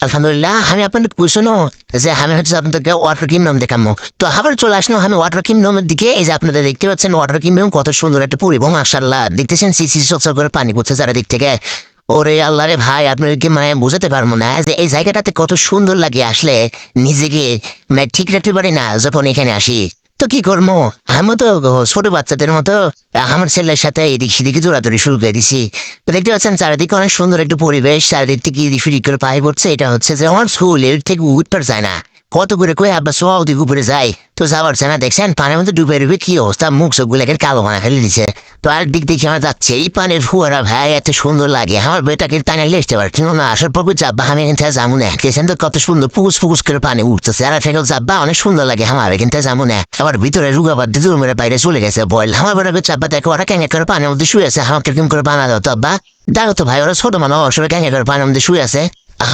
আলহামদুলিল্লাহ আমি আপনাদের কুশনো যে আমি হচ্ছে আপনাদেরকে ওয়াটার কিংডম দেখাবো। তো আবার চলে আসলো আমি ওয়াটার কিংডমের দিকে। এই যে আপনারা দেখতে পাচ্ছেন ওয়াটার কিংডম কত সুন্দর একটা পরিবহন, মাশাআল্লাহ দেখতেছেন সিসি চকচক করে পানি পড়ছে চারিদিক থেকে। ওরে আল্লাহ রে ভাই, আপনাদেরকে মানে বোঝাতে পারবো না যে এই জায়গাটাতে কত সুন্দর লাগে। আসলে নিজেকে মানে ঠিক রাখতে পারি না যখন এখানে আসি। তো কি করবো, আমি তো ছোট বাচ্চাদের মতো আমার ছেলের সাথে এদিক সেদিকে দৌড়াদৌড়ি শুরু করে দিছি। তো দেখতে পাচ্ছেন চারিদিকে অনেক সুন্দর একটা পরিবেশ, চারিদিক থেকে ফিরি করে পায়ে পড়ছে। এটা হচ্ছে যে আমার স্কুল এর থেকে উঠতে যায় না, কত করে কয়ে আব্বা সব ওদিকে উপরে যায়, তো যাওয়ার না দেখছেন পানের মধ্যে ডুবে ডুবে কি অবস্থা, মুখ চোখ গুলো কালো বানা ফেলে দিচ্ছে। তো আর দিক দেখে আমার যাচ্ছে এই পানের ফুয়ারা ভাই এত সুন্দর লাগে, আমার বেটাকে টানে লেসতে পারছিল না। আসার পর যাব্বা আমি এখান থেকে যাবো না, দেখছেন তো কত সুন্দর ফুকুস ফুকুস করে পানি উঠতেছে। আর ফেরত যাব্বা অনেক সুন্দর লাগে, আমার এখান থেকে যাবো না। আবার ভিতরে রুগাবার দিয়ে রুমের বাইরে চলে গেছে বল। আমার বেটাকে চাব্বা দেখো ওরা ক্যাঙ্গা করে পানির মধ্যে শুয়ে আছে, আমাকে কিরকম করে বানা দাও তো আব্বা। দেখো তো ভাই ওরা ছোট মানুষ, ওরা ক্যাঙ্গা করে পানির মধ্যে শুয়ে আছে।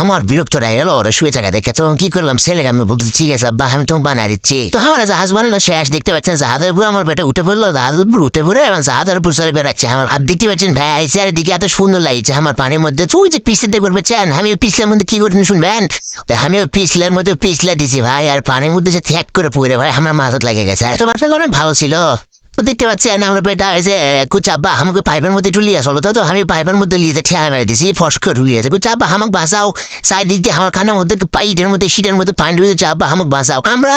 আমার বিরক্ত রায় এলো ওরা শুয়ে থাকা দেখে। তো কি করলাম, ছেলেকে আমি বলতে ঠিক আছে আব্বা আমি তোমাকে বানিয়ে দিচ্ছি। তো আমার জাহাজ বানানো শেষ, দেখতে পাচ্ছেন জাহাজের উপর আমার বেটা উঠে পড়লো, জাহাজের উপর উঠে পড়ে এবং জাহাজের উপর চলে বেড়াচ্ছে। আমার আর দেখতে পাচ্ছেন ভাই চারিদিকে এত সুন্দর লাগছে আমার পানির মধ্যে। তুই যে পিছলে দেখবে পেছেন আমি পিছলের মধ্যে কি করতে শুনবেন, আমি পিছলের মধ্যে পিছলে দিছি ভাই, আর পানির মধ্যে যে থ্যাক করে পড়ে ভাই আমার মাথাত লেগে গেছে। তোমার অনেক ভালো ছিল। তো দেখতে পাচ্ছেন আমার বেটা যে কুচাব্বা আমাকে পাইপের মধ্যে টুলিয়ে আসলো, তো আমি পাইপের মধ্যে লিয়ে ঠেয়া মেরে দিছি, ফসকে ঢুলিয়েছে। কুচাব্বা আমাকে বাঁচাও, সাইড দিয়ে আমার কানের মধ্যে পাইটের মধ্যে শীতের মধ্যে পানি ঢুকে, চাব্বা আমাকে বাঁচাও। আমরা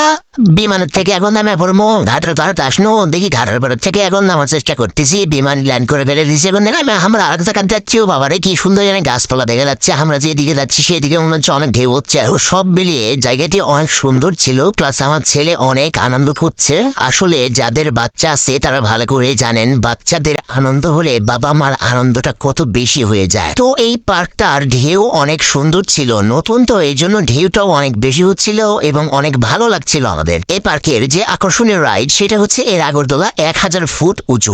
বিমানের থেকে এখন নামে পড়বো, ঘাটের ঘাট আসনো দেখি ঘাটের পর থেকে এখন নামার চেষ্টা করতেছি। বিমান ল্যান্ড করে ফেলে দিচ্ছি, এখন দেখলাম আমরা আরেক জায়গায় যাচ্ছিও। বাবারে কি সুন্দর জানি গাছপালা দেখা যাচ্ছে, আমরা যেদিকে যাচ্ছি সেদিকে মনে হচ্ছে অনেক ঢেউ হচ্ছে। সব মিলিয়ে জায়গাটি অনেক সুন্দর ছিল, প্লাস আমার ছেলে অনেক আনন্দ করছে। আসলে যাদের বাচ্চা আছে তারা ভালো করে জানেন বাচ্চাদের আনন্দ হলে বাবা মার আনন্দটা কত বেশি হয়ে যায়। তো এই পার্কটার ঢেউ অনেক সুন্দর ছিল, নতুন তো এই জন্য ঢেউটাও অনেক বেশি হচ্ছিল এবং অনেক ভালো লাগছিল আমাদের। এই পার্কের যে আকর্ষণীয় রাইড সেটা হচ্ছে এর আগরতলা 1000 ফুট উঁচু।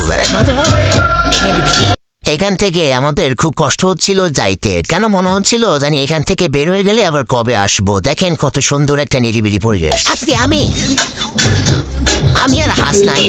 এখান থেকে আমাদের খুব কষ্ট হচ্ছিল যাইতে, কেন মনে হচ্ছিল জানি এখান থেকে বের হয়ে গেলে আবার কবে আসবো। দেখেন কত সুন্দর একটা নিরিবিলি পরিবেশ। আজকে আমি আর হাস নাই।